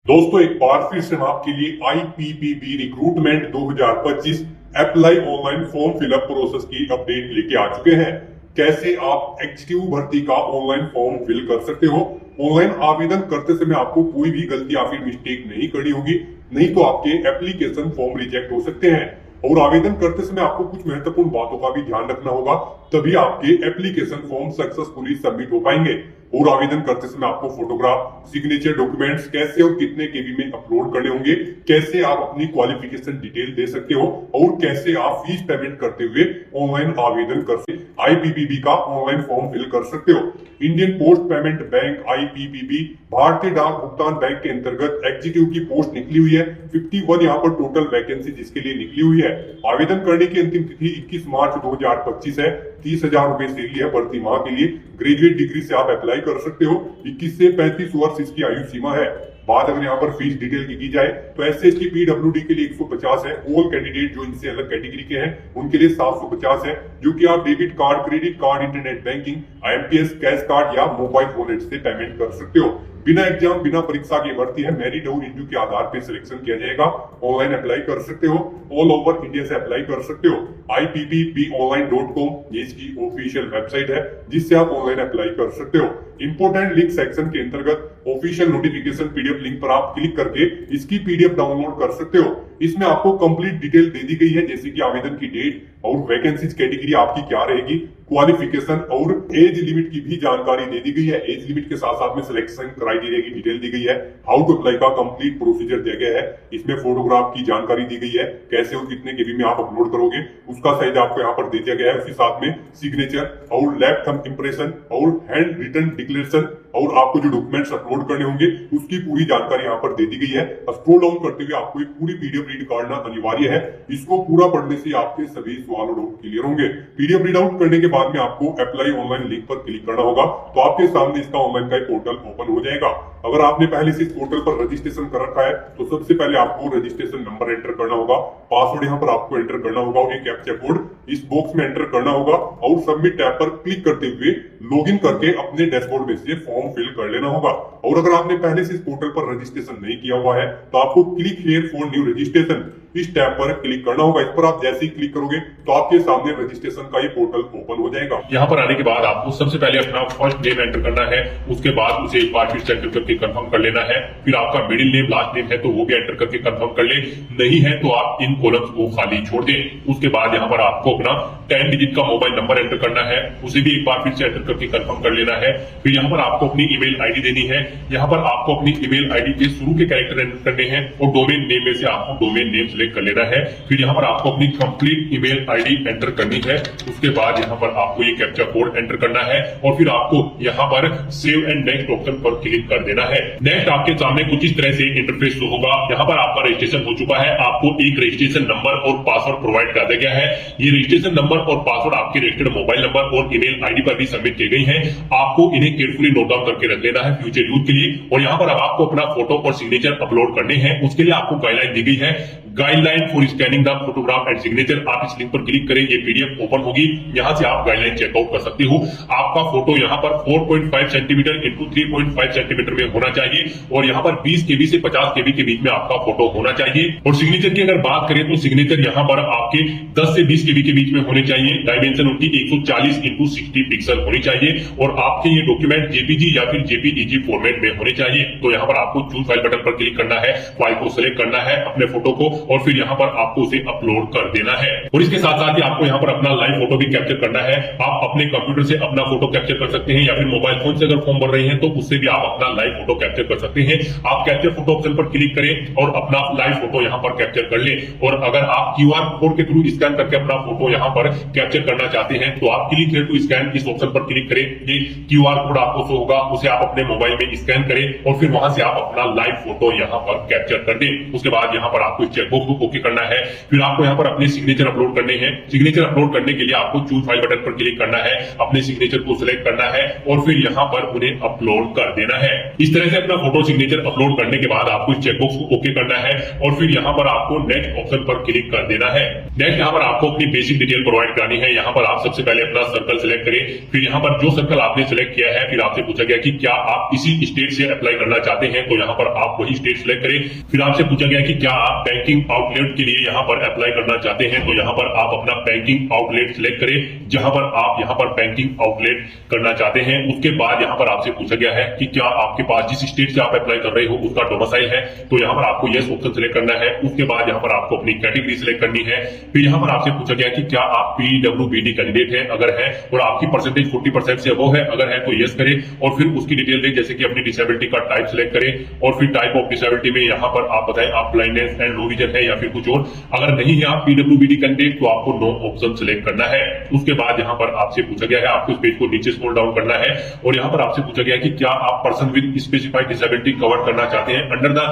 दोस्तों एक बार फिर से मैं आपके लिए IPPB recruitment 2025 apply online form fill up process की अपडेट लेके आ चुके हैं। कैसे आप एग्जीक्यूटिव भर्ती का ऑनलाइन फॉर्म फिल कर सकते हो। ऑनलाइन आवेदन करते समय आपको कोई भी गलती या फिर मिस्टेक नहीं करनी होगी, नहीं तो आपके एप्लीकेशन फॉर्म रिजेक्ट हो सकते हैं। और आवेदन करते समय आपको कुछ महत्वपूर्ण बातों का भी ध्यान रखना होगा, तभी आपके एप्लीकेशन फॉर्म सक्सेसफुली सबमिट हो पाएंगे। और आवेदन करते समय आपको फोटोग्राफ, सिग्नेचर डॉक्यूमेंट्स कैसे और कितने केबी में अपलोड करने होंगे, कैसे आप अपनी क्वालिफिकेशन डिटेल दे सकते हो और कैसे आप फीस पेमेंट करते हुए ऑनलाइन आवेदन कर सकते आईपीपीबी का ऑनलाइन फॉर्म फिल कर सकते हो। Indian post payment bank IPPB भारतीय डाक भुगतान बैंक के अंतर्गत एग्जीक्यूटिव की पोस्ट निकली हुई है। 51 यहाँ पर टोटल वैकेंसी जिसके लिए निकली हुई है। आवेदन करने की अंतिम तिथि 21 मार्च 2025 है। 30,000 रुपए सैलरी है प्रति माह के लिए। ग्रेजुएट डिग्री से आप अप्लाई कर सकते हो। 21 से 35 वर्ष इसकी आयु सीमा है। बात अगर यहाँ पर फीस डिटेल की जाए तो SC PWD के लिए 150 है। ऑल कैंडिडेट जो इनसे अलग कैटेगरी के हैं उनके लिए 750 है, जो कि आप debit card, credit card, internet banking, IMPS, cash card या मोबाइल वॉलेट से पेमेंट कर सकते हो। बिना एग्जाम, बिना परीक्षा की भर्ती है। मेरिट और इंटरव्यू के आधार पर सिलेक्शन किया जाएगा। ऑनलाइन अप्लाई कर सकते हो, ऑल ओवर इंडिया से अप्लाई कर सकते हो। IPPBonline.com ये इसकी ऑफिशियल वेबसाइट है जिससे आप ऑनलाइन अप्लाई कर सकते हो। इंपोर्टेंट लिंक सेक्शन के अंतर्गत ऑफिशियल नोटिफिकेशन PDF लिंक पर आप क्लिक करके इसकी PDF डाउनलोड कर सकते हो। इसमें आपको कंप्लीट डिटेल दे दी गई है, जैसे कि आवेदन की डेट और वैकेंसीज कैटेगरी आपकी क्या रहेगी, क्वालिफिकेशन और एज लिमिट की भी जानकारी दे दी गई है। एज लिमिट के साथ साथ में सिलेक्शन क्राइटेरिया की डिटेल दी गई है। हाउ टू अप्लाई का कंप्लीट प्रोसीजर दिया गया है। इसमें फोटोग्राफ की जानकारी दी गई है, कैसे और कितने केबी में आप अपलोड करोगे उसका साइज आपको यहाँ पर दे दिया गया है। उसके साथ में सिग्नेचर और लेफ्ट थंब इंप्रेशन और हैंड रिटन डिक्लेरेशन और आपको जो डॉक्यूमेंट्स अपलोड करने होंगे उसकी पूरी जानकारी यहाँ पर दे दी गई है। स्क्रॉल डाउन करते हुए आपको एक पूरी PDF रीड करना अनिवार्य है। इसको पूरा पढ़ने से आपके सभी सवाल और डाउट क्लियर होंगे। PDF रीड आउट करने के बाद में आपको अप्लाई ऑनलाइन लिंक पर क्लिक करना होगा, तो आपके सामने इसका ऑनलाइन का पोर्टल ओपन हो जाएगा। अगर आपने पहले से इस पोर्टल पर रजिस्ट्रेशन कर रखा है तो सबसे पहले आपको रजिस्ट्रेशन नंबर एंटर करना होगा, पासवर्ड यहाँ पर आपको एंटर करना होगा और एक कैप्चा कोड इस बॉक्स में एंटर करना होगा और सबमिट टैब पर क्लिक करते हुए लॉगिन करके अपने डैशबोर्ड में से फॉर्म फिल कर लेना होगा। और अगर आपने पहले से इस पोर्टल पर रजिस्ट्रेशन नहीं किया हुआ है तो आपको click here for new registration इस टैब पर क्लिक करना होगा। इस पर आप जैसे ही क्लिक करोगे तो आपके सामने रजिस्ट्रेशन का ये पोर्टल ओपन हो जाएगा। यहाँ पर आने के बाद आपको सबसे पहले अपना फर्स्ट नेम एंटर करना है, उसके बाद उसे एक बार फिर से एंटर करके कंफर्म कर लेना है। फिर आपका मिडिल नेम, लास्ट नेम है तो वो भी एंटर करके कंफर्म कर ले, नहीं है तो आप इन कॉलम्स को खाली छोड़ दें। उसके बाद यहाँ पर आपको अपना 10 डिजिट का मोबाइल नंबर एंटर करना है, उसे भी एक बार फिर से एंटर करके कंफर्म कर लेना है। फिर यहाँ पर आपको अपनी ईमेल आईडी देनी है। यहाँ पर आपको अपनी ईमेल आईडी के शुरू के कैरेक्टर एंटर करने हैं और डोमेन नेम में से आपको डोमेन नेम सिलेक्ट कर लेना है। फिर यहाँ पर आपको अपनी कंप्लीट ईमेल आईडी एंटर करनी है। उसके बाद यहाँ पर आपको ये कैप्चा कोड एंटर करना है और फिर आपको यहाँ पर सेव एंड नेक्स्ट ऑप्शन पर क्लिक कर देना है। नेक्स्ट आपके सामने कुछ इस तरह से इंटरफेस शो होगा। यहाँ पर आपका रजिस्ट्रेशन हो चुका है। आपको एक रजिस्ट्रेशन नंबर और पासवर्ड प्रोवाइड कर दिया गया है। ये रजिस्ट्रेशन नंबर और पासवर्ड आपके रजिस्टर्ड मोबाइल नंबर और ईमेल आईडी पर भी सबमिट किए गई हैं। आपको इन्हें केयरफुली नोट डाउन करके रख लेना है फ्यूचर यूज के लिए। और यहाँ पर अब आपको अपना फोटो और सिग्नेचर अपलोड करने हैं। उसके लिए आपको गाइडलाइन दी गई है, guideline for scanning the photograph and signature. आप इस लिंक पर क्लिक करें, ये PDF ओपन होगी। यहाँ से आप गाइडलाइन चेकआउट कर सकते हो। आपका फोटो यहाँ पर 4.5 सेंटीमीटर इंटू 3.5 सेंटीमीटर में होना चाहिए और यहाँ पर 20 KB से 50 KB के बीच में आपका फोटो होना चाहिए। और सिग्नेचर की अगर बात करें तो सिग्नेचर यहाँ पर आपके 10 से 20 KB के बीच में होने चाहिए। डायमेंशन उनकी 140 इंटू 60 पिक्सल होनी चाहिए और आपके ये डॉक्यूमेंट JPG या फिर JPEG फॉर्मेट में होने चाहिए। तो यहाँ पर आपको चूज फाइल बटन पर क्लिक करना है, फाइल को सिलेक्ट करना है, अपने फोटो को, और फिर यहाँ पर आपको उसे अपलोड कर देना है। और इसके साथ साथ ही आपको यहाँ पर अपना लाइव फोटो भी कैप्चर करना है। आप अपने कंप्यूटर से अपना फोटो कैप्चर कर सकते हैं या फिर मोबाइल फोन से अगर फॉर्म भर रहे हैं तो उससे भी आप अपना लाइव फोटो कैप्चर कर सकते हैं। आप कैप्चर फोटो ऑप्शन पर क्लिक करें और अपना लाइव फोटो यहाँ पर कैप्चर कर लें। और अगर आप QR कोड के थ्रू स्कैन करके अपना फोटो यहाँ पर कैप्चर करना चाहते हैं तो आप क्लिक हियर टू स्कैन इस ऑप्शन पर क्लिक करें। ये QR कोड आपको शो होगा, उसे आप अपने मोबाइल में स्कैन करें और फिर वहां से आप अपना लाइव फोटो यहाँ पर कैप्चर कर दें। उसके बाद यहाँ पर आपको चेक चेकबॉक्स को ओके करना है। फिर आपको यहाँ पर अपने सिग्नेचर अपलोड करने हैं। सिग्नेचर अपलोड करने के लिए आपको चूज फाइल बटन पर क्लिक करना है, अपने सिग्नेचर को सिलेक्ट करना है और फिर यहाँ पर उन्हें अपलोड कर देना है। इस तरह से अपना फोटो सिग्नेचर अपलोड करने के बाद आपको इस चेकबॉक्स को ओके करना है और फिर यहाँ पर आपको नेक्स्ट ऑप्शन पर क्लिक कर देना है। नेक्स्ट यहाँ पर आपको अपनी बेसिक डिटेल प्रोवाइड करनी है। यहाँ पर आप सबसे पहले अपना सर्कल सिलेक्ट करें। फिर यहाँ पर जो सर्कल आपने सिलेक्ट किया है, फिर आपसे पूछा गया कि क्या आप इसी स्टेट से अप्लाई करना चाहते हैं, तो यहाँ पर आप वही स्टेट सिलेक्ट करें। फिर आपसे पूछा गया कि क्या आप बैंकिंग आउटलेट के लिए यहाँ पर अप्लाई करना चाहते हैं, तो यहाँ पर आप अपना बैंकिंग आउटलेट सिलेक्ट करें जहां पर आप यहाँ पर बैंकिंग आउटलेट करना चाहते हैं। उसके बाद यहाँ पर आपसे पूछा गया है कि क्या आपके पास जिस स्टेट से आप अप्लाई कर रहे हो उसका डोमिसाइल है, तो यहाँ पर आपको यस ऑप्शन सिलेक्ट करना है। उसके बाद यहाँ पर आपको अपनी कैटेगरी सिलेक्ट करनी है। फिर यहाँ पर आपसे पूछा गया कि क्या आप PWBD कैंडिडेट है, अगर है और आपकी परसेंटेज 40% से अबव है, अगर है तो यस करें और फिर उसकी डिटेल दें, जैसे कि अपनी डिसेबिलिटी का टाइप सिलेक्ट करें और फिर टाइप ऑफ डिसेबिलिटी में यहाँ पर आप बताएं आप ब्लाइंडनेस एंड लो विजन है या फिर कुछ और। अगर नहीं है आप PWBD कैंडिडेट तो आपको नो ऑप्शन सिलेक्ट करना है। उसके बाद यहाँ पर आपसे पूछा गया है, आपको इस पेज को नीचे स्क्रॉल डाउन करना है और यहाँ पर आपसे पूछा गया है कि क्या आप person with specified disability cover करना चाहते हैं under the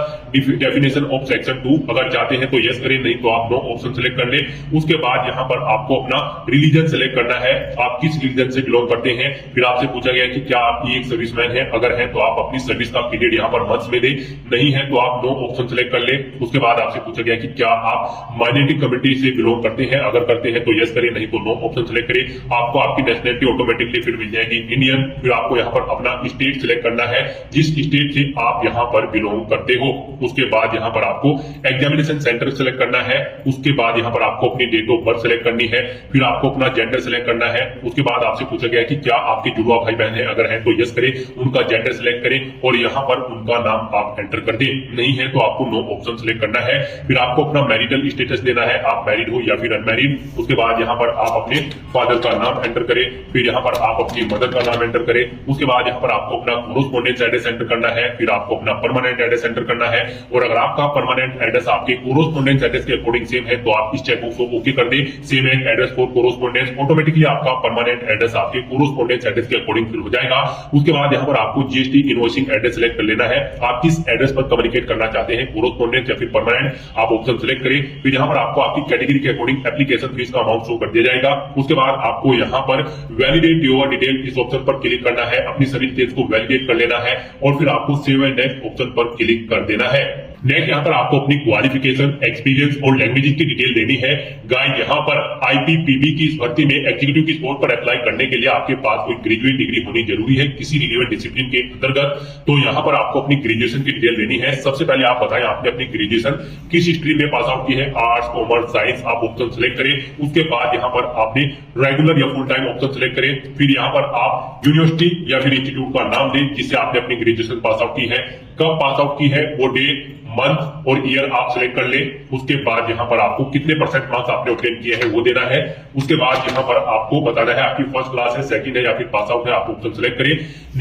definition of section 2। अगर चाहते हैं तो यस करें, नहीं तो आप नो ऑप्शन सिलेक्ट कर लें। उसके बाद यहाँ पर आपको अपना रिलीजन सिलेक्ट करना है, आप किस रिलीजन से बिलोंग करते हैं। फिर आपसे पूछा गया है कि क्या आप एक सर्विसमैन है, अगर है तो आप अपनी सर्विस का पीरियड यहाँ पर मंथ्स में दें, नहीं है तो आप नो ऑप्शन सिलेक्ट कर लें। उसके बाद आपसे पूछा गया कि क्या आप माइनॉरिटी कम्युनिटी से बिलोंग करते हैं, अगर करते हैं तो यस करें, नहीं तो नो ऑप्शन सिलेक्ट करें। आपको आपकी नेशनलिटी ऑटोमेटिकली फिर मिल जाएगी इंडियन। फिर आपको यहाँ पर अपना स्टेट सिलेक्ट करना है, जिस स्टेट से आप यहाँ पर बिलोंग करते हो। उसके बाद यहाँ पर आपको एग्जामिनेशन सेंटर सिलेक्ट करना है। उसके बाद यहाँ पर आपको अपनी डेट ऑफ बर्थ सिलेक्ट करनी है। फिर आपको अपना जेंडर सिलेक्ट करना है। उसके बाद आपसे पूछा गया कि क्या आपके जुड़वा भाई बहन है, अगर है तो यस करें, उनका जेंडर सिलेक्ट करें और यहाँ पर उनका नाम आप एंटर कर दें, नहीं है तो आपको नो ऑप्शन सिलेक्ट करना है। फिर आपको अपना मैरिटल स्टेटस देना है, आप मैरिड हो या फिर अनमैरिड। उसके बाद यहाँ पर आप अपने फादर का नाम एंटर करें। फिर यहाँ पर आप अपनी मदर का नाम एंटर करें। उसके बाद यहाँ पर आपको अपना कोरोस्पोंडेंस एड्रेस एंटर करना है। फिर आपको अपना परमानेंट एड्रेस एंटर करना है और अगर आपका परमानेंट एड्रेस आपके कोरोस्पोंडेंस एड्रेस के अकॉर्डिंग सेम है तो आप इस चेकबॉक्स को ओके कर दें। Same address for correspondence, automatically आपका परमानेंट एड्रेस आपके कोरोस्पोंडेंस एड्रेस के अकॉर्डिंग फिल हो जाएगा। उसके बाद यहाँ पर आपको GST इनवॉइसिंग एड्रेस सिलेक्ट कर लेना है, आप किस एड्रेस पर कम्युनिकेट करना चाहते हैं, कोरोस्पोंडेंस या फिर परमानेंट, आप ऑप्शन सिलेक्ट करें। फिर यहाँ पर आपको आपकी कैटेगरी के अकॉर्डिंग एप्लीकेशन फीस का अमाउंट शो कर दिया जाएगा। उसके बाद आपको यहाँ पर वैलिडेट योर डिटेल इस ऑप्शन पर क्लिक करना है, अपनी सभी डिटेल्स को वैलिडेट कर लेना है और फिर आपको सेव एंड नेक्स्ट ऑप्शन पर क्लिक कर देना है। नेक्स्ट यहाँ पर आपको अपनी क्वालिफिकेशन, एक्सपीरियंस और लैंग्वेज की डिटेल देनी है। गाइस यहाँ पर IPPB की इस भर्ती में एग्जीक्यूटिव की पोस्ट पर अप्लाई करने के लिए आपके पास कोई ग्रेजुएट डिग्री होनी जरूरी है किसी रिलेवेंट डिसिप्लिन के अंतर्गत। तो यहाँ पर आपको अपनी ग्रेजुएशन की डिटेल देनी है। सबसे पहले आप बताएं आपने अपनी ग्रेजुएशन किस स्ट्रीम में पास आउट की है, आर्ट्स, कॉमर्स, साइंस, आप ऑप्शन सिलेक्ट करें। उसके बाद यहाँ पर आपने रेगुलर या फुल टाइम ऑप्शन सिलेक्ट करें। फिर यहाँ पर आप यूनिवर्सिटी या फिर इंस्टीट्यूट का नाम दें जिससे आपने अपनी ग्रेजुएशन पास आउट की है, कब पास आउट की है, वो डे, मंथ और ईयर आप सिलेक्ट कर लें। उसके बाद यहाँ पर आपको कितने परसेंट मार्क्स आपने ऑब्टेन किए हैं वो देना है। उसके बाद यहाँ पर आपको बताना है आपकी फर्स्ट क्लास है, सेकंड है या फिर पास आउट है, आप ऑप्शन सिलेक्ट करें।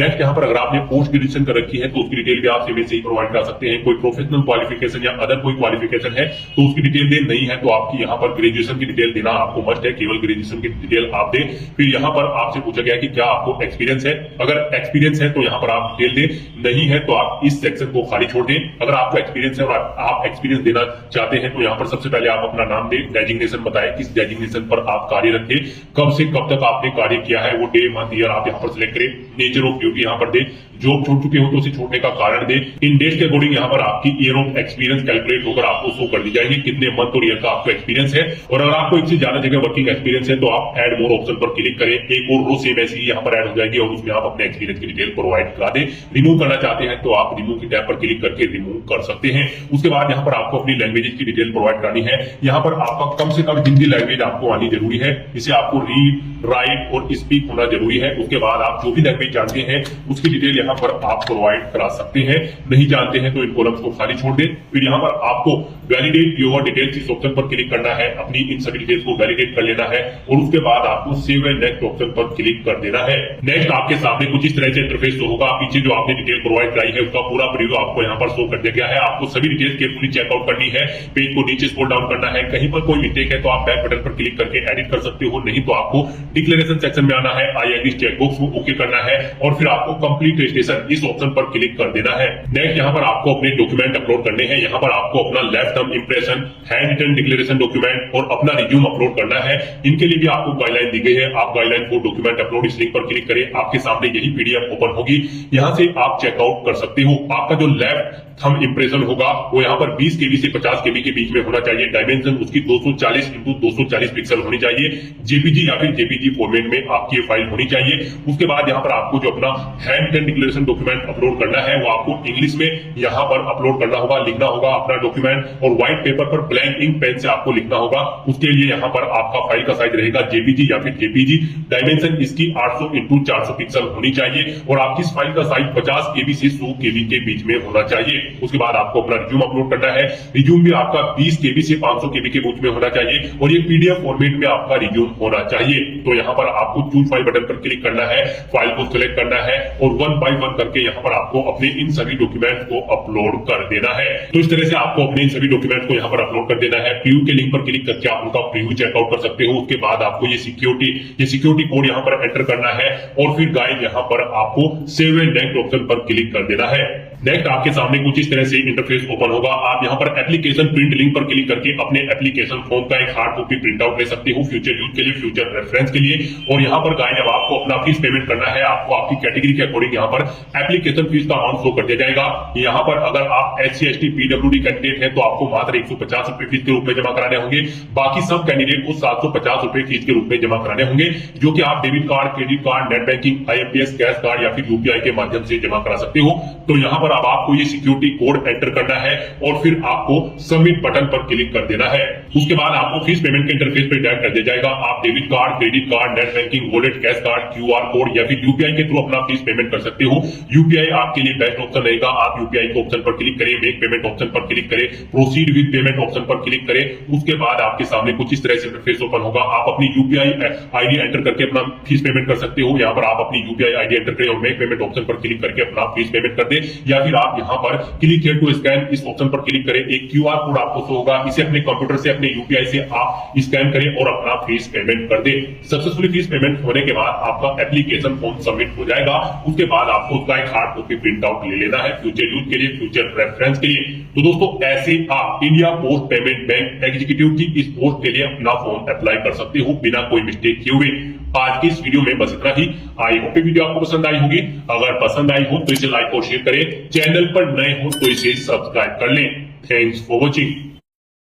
नेक्स्ट यहाँ पर अगर आपने पोस्ट ग्रेजुएशन कर रखी है तो उसकी डिटेल भी आप सीवी से ही प्रोवाइड कर सकते हैं। कोई प्रोफेशनल क्वालिफिकेशन या अदर कोई क्वालिफिकेशन है तो उसकी डिटेल दें, नहीं है तो आपकी यहाँ पर ग्रेजुएशन की डिटेल देना आपको मस्ट है, केवल ग्रेजुएशन की डिटेल आप दें। फिर यहाँ पर आपसे पूछा गया कि क्या आपको एक्सपीरियंस है, अगर एक्सपीरियंस है तो यहाँ पर आप डिटेल दें, नहीं है तो आप इस सेक्शन को खाली छोड़ दें। अगर आपको एक्सपीरियंस है और आप एक्सपीरियंस देना चाहते हैं तो यहाँ पर सबसे पहले आप अपना नाम दें, डेजिग्नेशन बताएं, किस डेजिग्नेशन पर आप कार्यरत थे, कब से कब तक आपने कार्य किया है, वो डे, मंथ, ईयर आप यहाँ पर सिलेक्ट करें। नेचर ऑफ ड्यूटी यहाँ पर दें, जॉब छोड़ चुके हो तो उसे छोड़ने का कारण दें। इन डेट के अकॉर्डिंग यहाँ पर आपकी ईयर ऑफ एक्सपीरियंस कैलकुलेट होकर आपको शो कर दी जाएगी कितने मंथ और ईयर का आपको एक्सपीरियंस है। और अगर आपको एक से ज्यादा जगह वर्किंग एक्सपीरियंस है तो आप ऐड मोर ऑप्शन पर क्लिक करें, एक और रो सेम ऐसी यहाँ पर ऐड हो जाएगी और उसमें आप अपने एक्सपीरियंस की डिटेल प्रोवाइड करा दें। रिमूव करना चाहते हैं तो आप रिमूव की टैब पर क्लिक करके रिमूव कर सकते हैं। उसके बाद यहाँ पर आपको अपनी लैंग्वेज की डिटेल प्रोवाइड करनी है। यहाँ पर आपका कम से कम हिंदी लैंग्वेज आपको आनी जरूरी है, इसे आपको रीड, राइट और स्पीक होना जरूरी है। उसके बाद आप जो भी लैंग्वेज जानते हैं उसकी डिटेल यहाँ पर आप प्रोवाइड करा सकते हैं, नहीं जानते हैं तो इन कॉलम्स को खाली छोड़ दें। फिर यहाँ पर आपको वैलिडेट योर डिटेल्स इस ऑप्शन पर क्लिक करना है, अपनी इन सभी डिटेल्स को वैलिडेट कर लेना है और उसके बाद आपको सेव एंड नेक्स्ट ऑप्शन पर क्लिक कर देना है। नेक्स्ट आपके सामने कुछ इस तरह से इंटरफेस शो होगा, पीछे जो आपने डिटेल प्रोवाइड कराई है उसका पूरा प्रीव्यू आपको यहाँ पर शो कर दिया गया है। आपको सभी डिटेल्स केयरफुली चेकआउट करनी है, पेज को नीचे स्क्रॉल डाउन करना है, कहीं पर कोई मिस्टेक है तो आप बैक बटन पर क्लिक करके एडिट कर सकते हो, नहीं तो आपको डिक्लेरेशन सेक्शन में आना है, IID चेकबॉक्स को ओके करना है और फिर आपको कंप्लीट रजिस्ट्रेशन इस ऑप्शन पर क्लिक कर देना है। नेक्स्ट यहाँ पर आपको अपने डॉक्यूमेंट अपलोड करने हैं। यहाँ पर आपको अपना left thumb impression, handwritten declaration document और अपना रिज्यूम अपलोड करना है। इनके लिए भी आपको गाइडलाइन दी गई है। आप गाइडलाइन को डॉक्यूमेंट अपलोड इस लिंक पर क्लिक करें, आपके सामने यही PDF ओपन होगी। यहाँ से आप चेकआउट कर सकते हो। आपका जो लेफ्ट थंब इंप्रेशन होगा वो यहाँ पर 20 KB से 50 KB के बीच में होना चाहिए। डायमेंशन उसकी 240 x 240 पिक्सल होनी चाहिए। JPG या फिर JPG फॉर्मेट में आपकी ये फाइल होनी चाहिए। उसके बाद यहाँ पर आपको जो अपना handwritten declaration document upload करना है वो आपको इंग्लिश में यहाँ पर अपलोड करना होगा, लिखना होगा अपना डॉक्यूमेंट और व्हाइट पेपर पर ब्लैंक इंक पेन से आपको लिखना होगा। उसके लिए यहाँ पर आपका फाइल का साइज रहेगा JPG या फिर JPG। डायमेंशन इसकी 800 x 400 पिक्सल होनी चाहिए और आपकी इस फाइल का साइज 50 KB से 100 KB के बीच में होना चाहिए। उसके बाद आपको अपना रिज्यूम अपलोड करना है। रिज्यूम भी आपका 20 KB से 500 KB के बीच में होना चाहिए और ये PDF फॉर्मेट में आपका रिज्यूम होना चाहिए। तो यहाँ पर आपको चूज फाइल बटन पर क्लिक करना है, फाइल को सिलेक्ट करना है और 1 by 1 करके यहाँ पर आपको अपने इन सभी डॉक्यूमेंट को अपलोड कर देना है। तो इस तरह से आपको अपने इन सभी डॉक्यूमेंट को यहाँ पर अपलोड कर देना है। प्रीव्यू के लिंक पर क्लिक करके आप उनका प्रीव्यू चेकआउट कर सकते हो। उसके बाद आपको ये सिक्योरिटी कोड यहाँ पर एंटर करना है और फिर गाइड यहाँ पर आपको सेव एंड नेक्स्ट ऑप्शन पर क्लिक कर देना है। नेक्स्ट आपके सामने कुछ इस तरह से इंटरफेस ओपन होगा। आप यहाँ पर एप्लीकेशन प्रिंट लिंक पर क्लिक करके अपने एप्लीकेशन फॉर्म का एक हार्ड कॉपी प्रिंट आउट ले सकते हो, फ्यूचर यूज के लिए, फ्यूचर रेफरेंस के लिए। और यहाँ पर गाइड जब आपको अपना फीस पेमेंट करना है, आपको आपकी कैटेगरी के अकॉर्डिंग यहाँ पर एप्लीकेशन फीस का अमाउंट शो कर दिया जाएगा। यहाँ पर अगर आप SC ST PWD कैंडिडेट है तो आपको मात्र 150 रुपए फीस के रूप में जमा कराने होंगे। बाकी सब कैंडिडेट को 750 रुपए फीस के रूप में जमा कराने होंगे, जो कि आप debit card, credit card, net banking, IMPS, cash card या फिर UPI के माध्यम से जमा करा सकते हो। तो यहाँ पर अब आपको ये सिक्योरिटी कोड एंटर करना है और फिर आपको सबमिट बटन पर क्लिक कर देना है। उसके बाद आपको फीस पेमेंट के इंटरफेस पर डायरेक्ट कर दिया जाएगा। आप debit card, credit card, net banking, wallet, cash card, QR code या फिर UPI के थ्रू अपना फीस पेमेंट कर सकते हो। UPI आपके लिए बेस्ट ऑप्शन रहेगा। आप UPI के ऑप्शन पर क्लिक करें, मेक पेमेंट ऑप्शन पर क्लिक करें, प्रोसीड विद पेमेंट ऑप्शन पर क्लिक करें। उसके बाद आपके सामने कुछ इस तरह से इंटरफेस ओपन होगा। आप अपनी UPI ID एंटर करके अपना फीस पेमेंट कर सकते हो। यहाँ पर आप अपनी UPI ID एंटर करें और मेक पेमेंट ऑप्शन पर क्लिक करके अपना फीस पेमेंट कर दे, या फिर आप यहाँ पर क्लिक हियर टू स्कैन इस ऑप्शन पर क्लिक करें। एक QR कोड आपको शो होगा, इसे अपने कंप्यूटर से, अपने UPI से आप स्कैन करें और अपना फीस पेमेंट कर दे। सक्सेसफुली फीस पेमेंट होने के बाद आपका एप्लीकेशन फॉर्म सबमिट हो जाएगा। उसके बाद आपको उसका एक हार्ड कॉपी प्रिंट आउट ले लेना है, फ्यूचर यूज के लिए, फ्यूचर रेफरेंस के लिए। तो दोस्तों, ऐसे आप India post payment bank executive की इस पोस्ट के लिए अपना फॉर्म अप्लाई कर सकते हो बिना कोई मिस्टेक किए हुए। आज की इस वीडियो में बस इतना ही। आई होप ये वीडियो आपको पसंद आई होगी। अगर पसंद आई हो तो इसे लाइक और शेयर करें। चैनल पर नए हो तो इसे सब्सक्राइब कर लें। Thanks for watching.